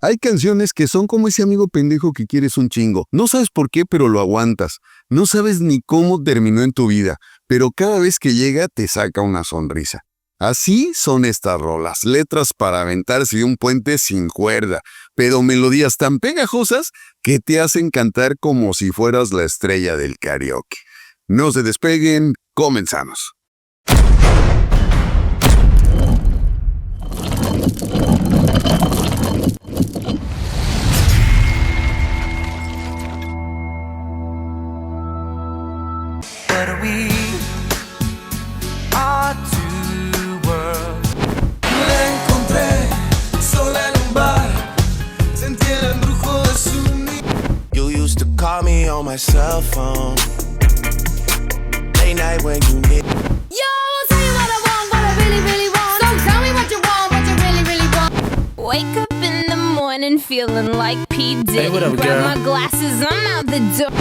Hay canciones que son como ese amigo pendejo que quieres un chingo. No sabes por qué, pero lo aguantas. No sabes ni cómo terminó en tu vida, pero cada vez que llega te saca una sonrisa. Así son estas rolas, letras para aventarse de un puente sin cuerda, pero melodías tan pegajosas que te hacen cantar como si fueras la estrella del karaoke. No se despeguen, comenzamos. But we are two worlds. La encontré sola en un bar, sentí el embrujo de su You used to call me on my cell phone late night when you need. Yo, tell you what I want, what I really, really want. So tell me what you want, what you really, really want. Wake up in the morning feeling like P. Diddy. Hey, what up, Grab girl? my glasses, I'm out the door.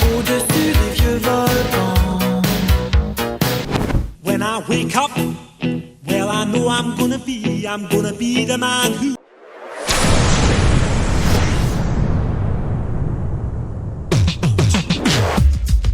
Au-dessus des vieux volcans. When I wake up, well, I know I'm gonna be the man who.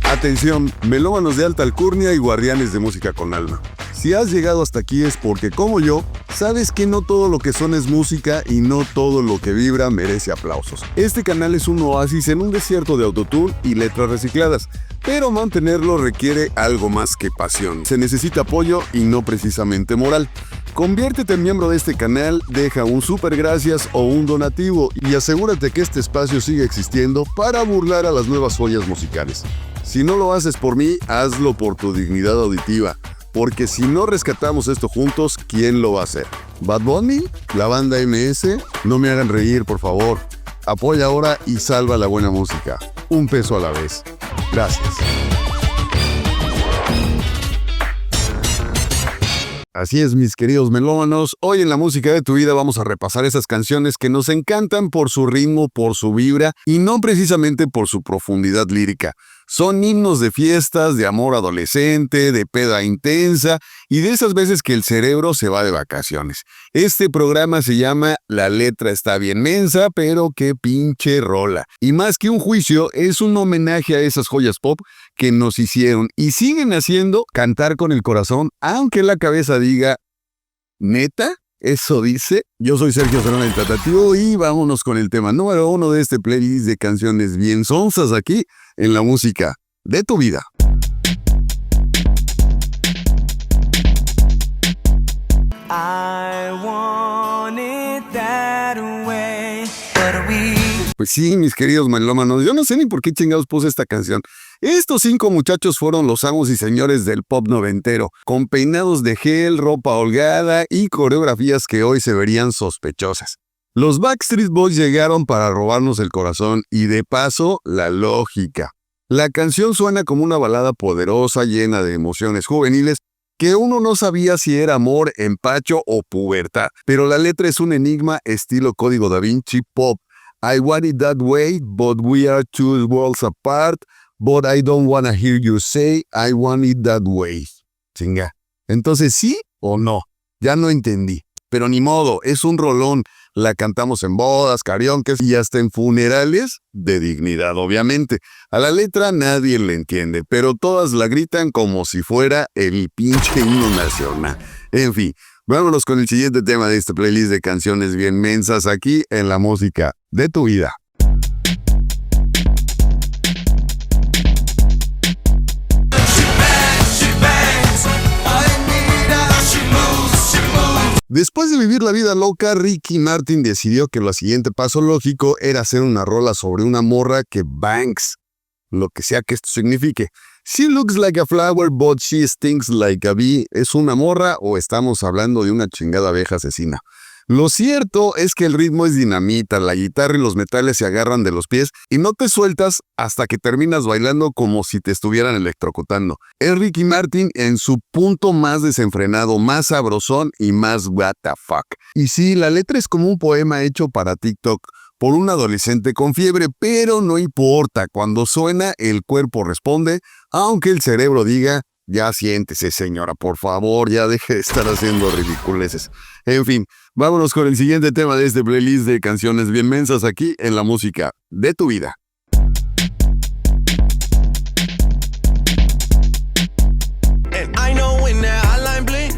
Atención, melómanos de alta alcurnia y guardianes de música con alma. Si has llegado hasta aquí es porque, como yo, sabes que no todo lo que suena es música y no todo lo que vibra merece aplausos. Este canal es un oasis en un desierto de autotune y letras recicladas, pero mantenerlo requiere algo más que pasión. Se necesita apoyo y no precisamente moral. Conviértete en miembro de este canal, deja un super gracias o un donativo y asegúrate que este espacio siga existiendo para burlar a las nuevas joyas musicales. Si no lo haces por mí, hazlo por tu dignidad auditiva, porque si no rescatamos esto juntos, ¿quién lo va a hacer? ¿Bad Bunny? ¿La banda MS? No me hagan reír, por favor. Apoya ahora y salva la buena música. Un peso a la vez. Gracias. Así es, mis queridos melómanos, hoy en La Música de tu Vida vamos a repasar esas canciones que nos encantan por su ritmo, por su vibra y no precisamente por su profundidad lírica. Son himnos de fiestas, de amor adolescente, de peda intensa y de esas veces que el cerebro se va de vacaciones. Este programa se llama La letra está bien mensa, pero qué pinche rola. Y más que un juicio, es un homenaje a esas joyas pop que nos hicieron y siguen haciendo cantar con el corazón, aunque la cabeza diga, ¿neta? ¿Eso dice? Yo soy Sergio Serrano el Tratativo y vámonos con el tema número 1 de este playlist de canciones bien sonsas aquí en La Música de tu Vida. I want it that way. But we Pues sí, mis queridos melómanos, yo no sé ni por qué chingados puse esta canción. Estos 5 muchachos fueron los amos y señores del pop noventero, con peinados de gel, ropa holgada y coreografías que hoy se verían sospechosas. Los Backstreet Boys llegaron para robarnos el corazón y de paso, la lógica. La canción suena como una balada poderosa llena de emociones juveniles que uno no sabía si era amor, empacho o pubertad, pero la letra es un enigma estilo Código Da Vinci pop. I want it that way, but we are two worlds apart, but I don't wanna hear you say, I want it that way. Chinga. Entonces, ¿sí o no? Ya no entendí. Pero ni modo, es un rolón. La cantamos en bodas, karaokes y hasta en funerales de dignidad, obviamente. A la letra nadie le entiende, pero todas la gritan como si fuera el pinche himno nacional. En fin, vámonos con el siguiente tema de este playlist de canciones bien mensas aquí en La Música de tu Vida. Después de vivir la vida loca, Ricky Martin decidió que el siguiente paso lógico era hacer una rola sobre una morra que bangs, lo que sea que esto signifique. She looks like a flower, but she stings like a bee. ¿Es una morra o estamos hablando de una chingada abeja asesina? Lo cierto es que el ritmo es dinamita, la guitarra y los metales se agarran de los pies y no te sueltas hasta que terminas bailando como si te estuvieran electrocutando. Es Ricky Martin en su punto más desenfrenado, más sabrosón y más what the fuck. Y sí, la letra es como un poema hecho para TikTok por un adolescente con fiebre, pero no importa, cuando suena el cuerpo responde, aunque el cerebro diga: ya siéntese, señora, por favor, ya deje de estar haciendo ridiculeces. En fin, vámonos con el siguiente tema de este playlist de canciones bien mensas aquí en la música de tu vida. And I know when that hotline blink,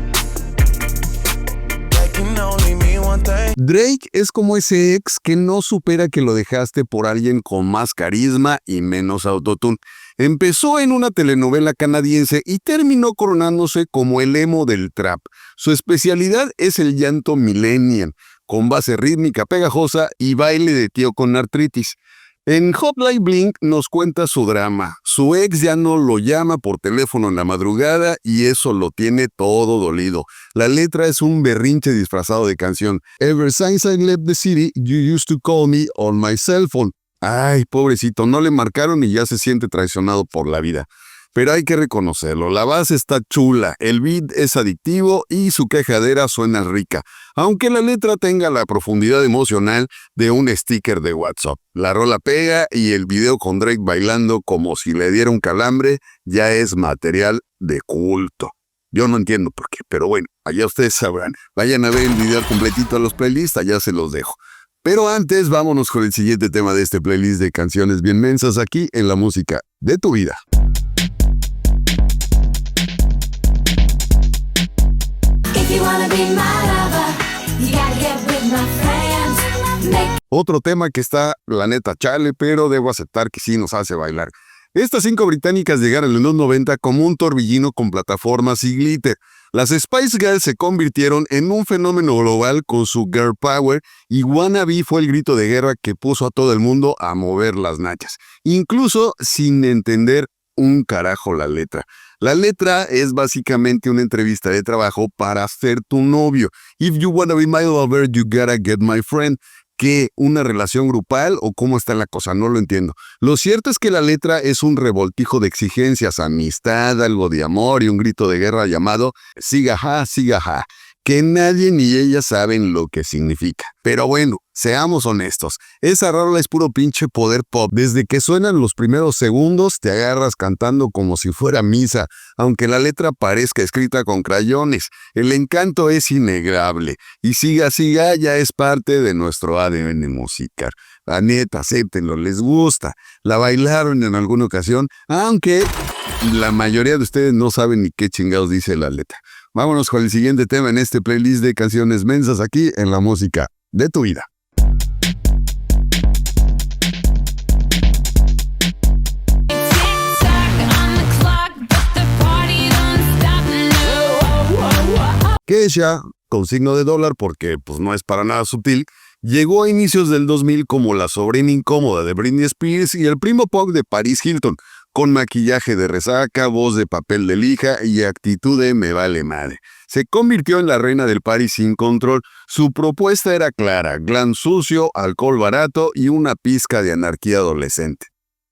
that can only mean one thing. Drake es como ese ex que no supera que lo dejaste por alguien con más carisma y menos autotune. Empezó en una telenovela canadiense y terminó coronándose como el emo del trap. Su especialidad es el llanto millennial, con base rítmica pegajosa y baile de tío con artritis. En Hotline Bling nos cuenta su drama. Su ex ya no lo llama por teléfono en la madrugada y eso lo tiene todo dolido. La letra es un berrinche disfrazado de canción. Ever since I left the city, you used to call me on my cell phone. Ay, pobrecito, no le marcaron y ya se siente traicionado por la vida. Pero hay que reconocerlo, la base está chula, el beat es adictivo y su quejadera suena rica, aunque la letra tenga la profundidad emocional de un sticker de WhatsApp. La rola pega y el video con Drake bailando como si le diera un calambre ya es material de culto. Yo no entiendo por qué, pero bueno, allá ustedes sabrán. Vayan a ver el video completito a los playlists, allá se los dejo. Pero antes, vámonos con el siguiente tema de este playlist de canciones bien mensas aquí en la música de tu vida. Otro tema que está, la neta, chale, pero debo aceptar que sí nos hace bailar. Estas 5 británicas llegaron en los 90 como un torbellino con plataformas y glitter. Las Spice Girls se convirtieron en un fenómeno global con su girl power y Wannabe fue el grito de guerra que puso a todo el mundo a mover las nachas, incluso sin entender un carajo la letra. La letra es básicamente una entrevista de trabajo para ser tu novio. If you wanna be my lover, you gotta get my friend. ¿Qué? ¿Una relación grupal o cómo está la cosa? No lo entiendo. Lo cierto es que la letra es un revoltijo de exigencias, amistad, algo de amor y un grito de guerra llamado sigaja, sigaja, que nadie ni ella saben lo que significa. Pero bueno, seamos honestos, esa rola es puro pinche poder pop. Desde que suenan los primeros segundos te agarras cantando como si fuera misa, aunque la letra parezca escrita con crayones. El encanto es innegable y siga siga ya es parte de nuestro ADN musical. La neta, acéptenlo, les gusta. La bailaron en alguna ocasión, aunque la mayoría de ustedes no saben ni qué chingados dice la letra. Vámonos con el siguiente tema en este playlist de canciones mensas aquí en la música de tu vida. Kesha, con signo de dólar porque pues no es para nada sutil, llegó a inicios del 2000 como la sobrina incómoda de Britney Spears y el primo pop de Paris Hilton, con maquillaje de resaca, voz de papel de lija y actitud de me vale madre. Se convirtió en la reina del party sin control. Su propuesta era clara: glam sucio, alcohol barato y una pizca de anarquía adolescente.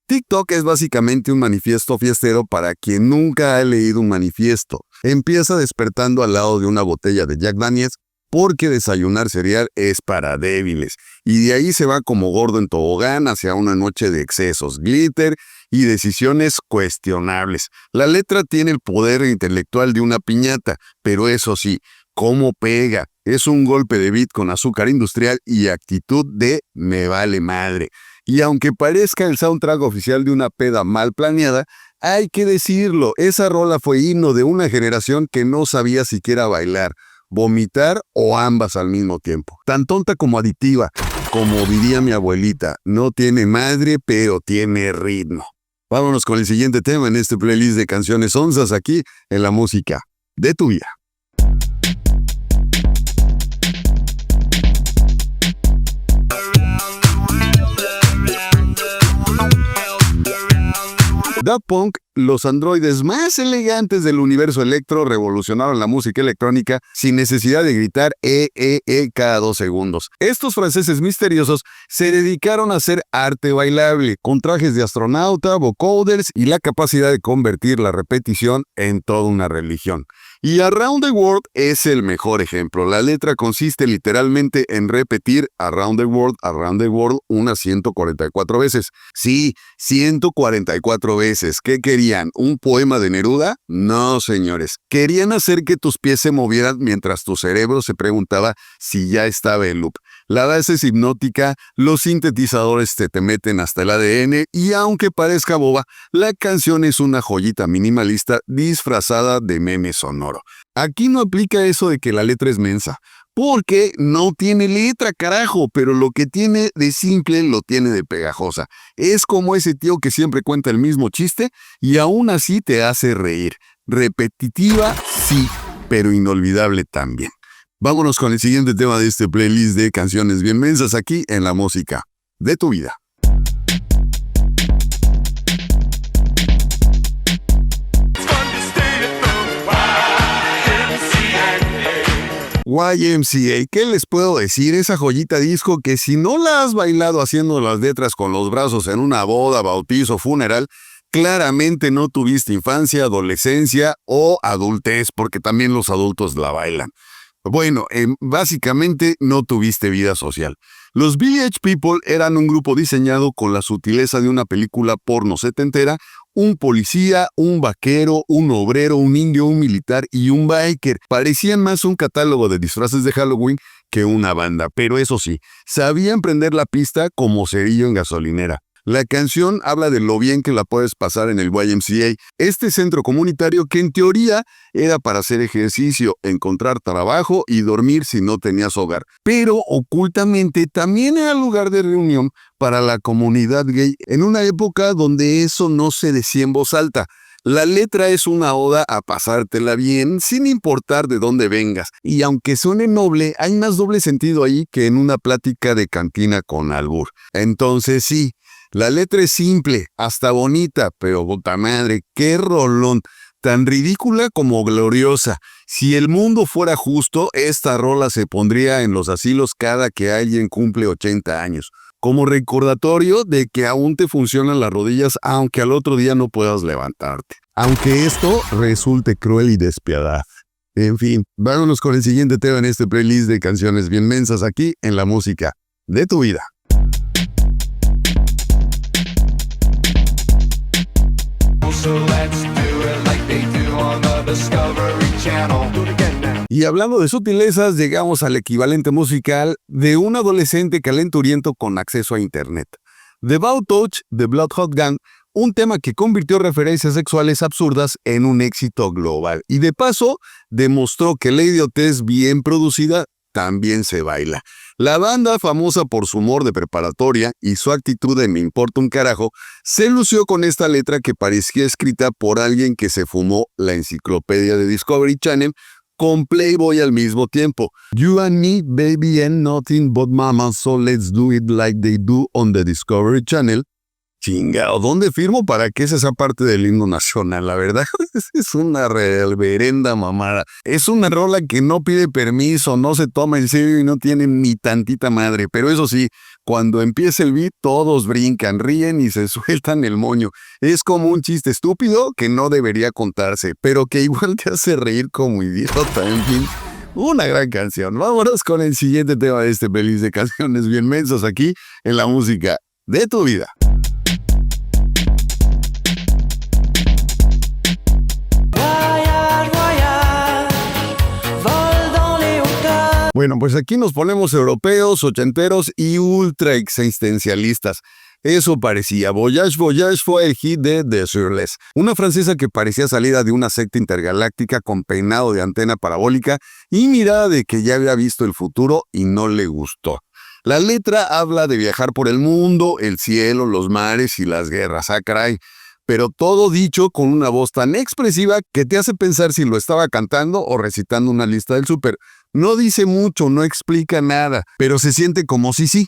TikTok es básicamente un manifiesto fiestero para quien nunca ha leído un manifiesto. Empieza despertando al lado de una botella de Jack Daniels porque desayunar cereal es para débiles. Y de ahí se va como gordo en tobogán hacia una noche de excesos, glitter y decisiones cuestionables. La letra tiene el poder intelectual de una piñata, pero eso sí, ¿cómo pega? Es un golpe de beat con azúcar industrial y actitud de me vale madre. Y aunque parezca el soundtrack oficial de una peda mal planeada, hay que decirlo, esa rola fue himno de una generación que no sabía siquiera bailar, vomitar o ambas al mismo tiempo. Tan tonta como adictiva, como diría mi abuelita, no tiene madre pero tiene ritmo. Vámonos con el siguiente tema en este playlist de canciones onzas aquí en la música de tu vida. Daft Punk los androides más elegantes del universo electro revolucionaron la música electrónica sin necesidad de gritar cada 2 segundos. Estos franceses misteriosos se dedicaron a hacer arte bailable, con trajes de astronauta, vocoders y la capacidad de convertir la repetición en toda una religión. Y Around the World es el mejor ejemplo. La letra consiste literalmente en repetir Around the World unas 144 veces. Sí, 144 veces. ¿Qué querían? ¿Un poema de Neruda? No, señores. Querían hacer que tus pies se movieran mientras tu cerebro se preguntaba si ya estaba en loop. La base es hipnótica, los sintetizadores te meten hasta el ADN y aunque parezca boba, la canción es una joyita minimalista disfrazada de meme sonoro. Aquí no aplica eso de que la letra es mensa, porque no tiene letra, carajo, pero lo que tiene de simple lo tiene de pegajosa. Es como ese tío que siempre cuenta el mismo chiste y aún así te hace reír. Repetitiva, sí, pero inolvidable también. Vámonos con el siguiente tema de este playlist de canciones bien mensas aquí en La Música de tu Vida. YMCA, ¿qué les puedo decir? Esa joyita disco que si no la has bailado haciendo las letras con los brazos en una boda, bautizo, funeral, claramente no tuviste infancia, adolescencia o adultez, porque también los adultos la bailan. Bueno, básicamente no tuviste vida social. Los Village People eran un grupo diseñado con la sutileza de una película porno setentera, un policía, un vaquero, un obrero, un indio, un militar y un biker. Parecían más un catálogo de disfraces de Halloween que una banda, pero eso sí, sabían prender la pista como cerillo en gasolinera. La canción habla de lo bien que la puedes pasar en el YMCA, este centro comunitario que en teoría era para hacer ejercicio, encontrar trabajo y dormir si no tenías hogar. Pero ocultamente también era lugar de reunión para la comunidad gay en una época donde eso no se decía en voz alta. La letra es una oda a pasártela bien sin importar de dónde vengas. Y aunque suene noble, hay más doble sentido ahí que en una plática de cantina con albur. Entonces sí, la letra es simple, hasta bonita, pero puta madre, qué rolón. Tan ridícula como gloriosa. Si el mundo fuera justo, esta rola se pondría en los asilos cada que alguien cumple 80 años. Como recordatorio de que aún te funcionan las rodillas aunque al otro día no puedas levantarte. Aunque esto resulte cruel y despiadado. En fin, vámonos con el siguiente tema en este playlist de canciones bien mensas aquí en La Música de tu Vida. So let's do it like they do on the Discovery Channel. Do it again now. Y hablando de sutilezas, llegamos al equivalente musical de un adolescente calenturiento con acceso a internet. The Bow Touch de Blood Hot Gang, un tema que convirtió referencias sexuales absurdas en un éxito global. Y de paso, demostró que la idiotez bien producida también se baila. La banda, famosa por su humor de preparatoria y su actitud de me importa un carajo, se lució con esta letra que parecía escrita por alguien que se fumó la enciclopedia de Discovery Channel con Playboy al mismo tiempo. You and me, baby, and nothing but mama, so let's do it like they do on the Discovery Channel. Chingado, ¿dónde firmo para que esa sea parte del himno nacional? La verdad es una reverenda mamada. Es una rola que no pide permiso, no se toma en serio y no tiene ni tantita madre. Pero eso sí, cuando empieza el beat, todos brincan, ríen y se sueltan el moño. Es como un chiste estúpido que no debería contarse, pero que igual te hace reír como idiota, en fin. Una gran canción. Vámonos con el siguiente tema de este playlist de canciones bien mensas aquí en La Música de tu Vida. Bueno, pues aquí nos ponemos europeos, ochenteros y ultra existencialistas. Eso parecía. Voyage Voyage fue el hit de Desireless, una francesa que parecía salida de una secta intergaláctica con peinado de antena parabólica y mirada de que ya había visto el futuro y no le gustó. La letra habla de viajar por el mundo, el cielo, los mares y las guerras. ¡Ah, caray! Pero todo dicho con una voz tan expresiva que te hace pensar si lo estaba cantando o recitando una lista del súper. No dice mucho, no explica nada, pero se siente como sí.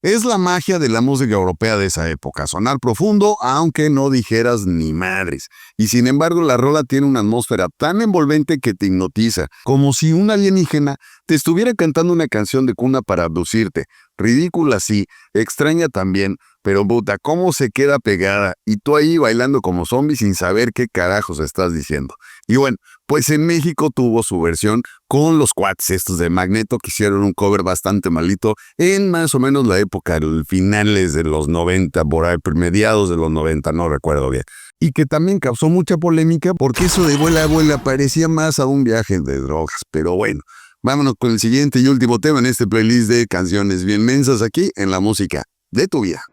Es la magia de la música europea de esa época, sonar profundo aunque no dijeras ni madres. Y sin embargo la rola tiene una atmósfera tan envolvente que te hipnotiza, como si un alienígena te estuviera cantando una canción de cuna para abducirte. Ridícula sí, extraña también, pero puta, cómo se queda pegada y tú ahí bailando como zombie sin saber qué carajos estás diciendo. Y bueno, pues en México tuvo su versión con los cuates estos de Magneto que hicieron un cover bastante malito en más o menos la época, finales de los 90, por ahí, mediados de los 90, no recuerdo bien. Y que también causó mucha polémica porque eso de vuela a vuela parecía más a un viaje de drogas, pero bueno. Vámonos con el siguiente y último tema en este playlist de canciones bien mensas aquí en la música de tu vida.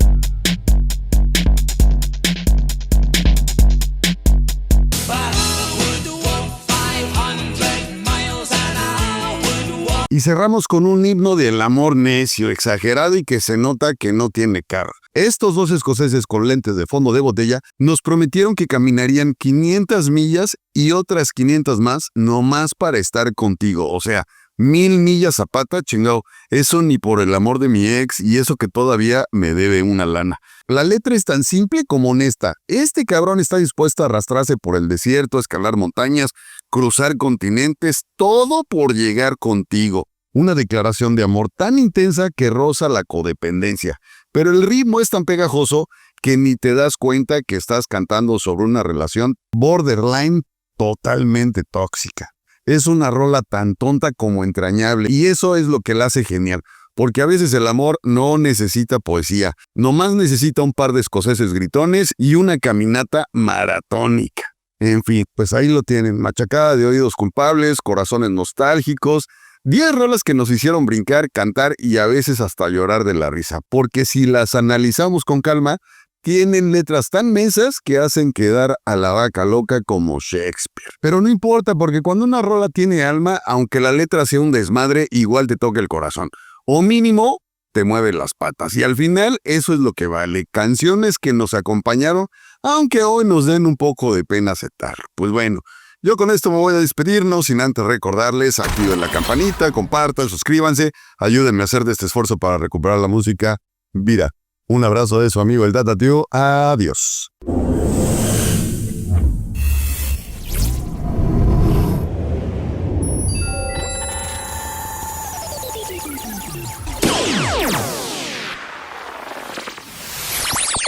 Y cerramos con un himno del amor necio, exagerado y que se nota que no tiene cara. Estos dos escoceses con lentes de fondo de botella nos prometieron que caminarían 500 millas y otras 500 más nomás para estar contigo. O sea, 1000 millas a pata, chingado. Eso ni por el amor de mi ex y eso que todavía me debe una lana. La letra es tan simple como honesta. Este cabrón está dispuesto a arrastrarse por el desierto, escalar montañas, cruzar continentes, todo por llegar contigo. Una declaración de amor tan intensa que roza la codependencia. Pero el ritmo es tan pegajoso que ni te das cuenta que estás cantando sobre una relación borderline totalmente tóxica. Es una rola tan tonta como entrañable y eso es lo que la hace genial. Porque a veces el amor no necesita poesía, nomás necesita un par de escoceses gritones y una caminata maratónica. En fin, pues ahí lo tienen, machacada de oídos culpables, corazones nostálgicos, 10 rolas que nos hicieron brincar, cantar y a veces hasta llorar de la risa. Porque si las analizamos con calma, tienen letras tan mensas que hacen quedar a la vaca loca como Shakespeare. Pero no importa porque cuando una rola tiene alma, aunque la letra sea un desmadre, igual te toca el corazón. O mínimo, te mueve las patas. Y al final, eso es lo que vale. Canciones que nos acompañaron, aunque hoy nos den un poco de pena aceptar. Pues bueno, yo con esto me voy a despedir, no sin antes recordarles, activen la campanita, compartan, suscríbanse, ayúdenme a hacer de este esfuerzo para recuperar la música vida. Un abrazo de su amigo el Data Tío. Adiós.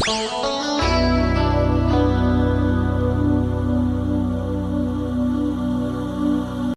Oh,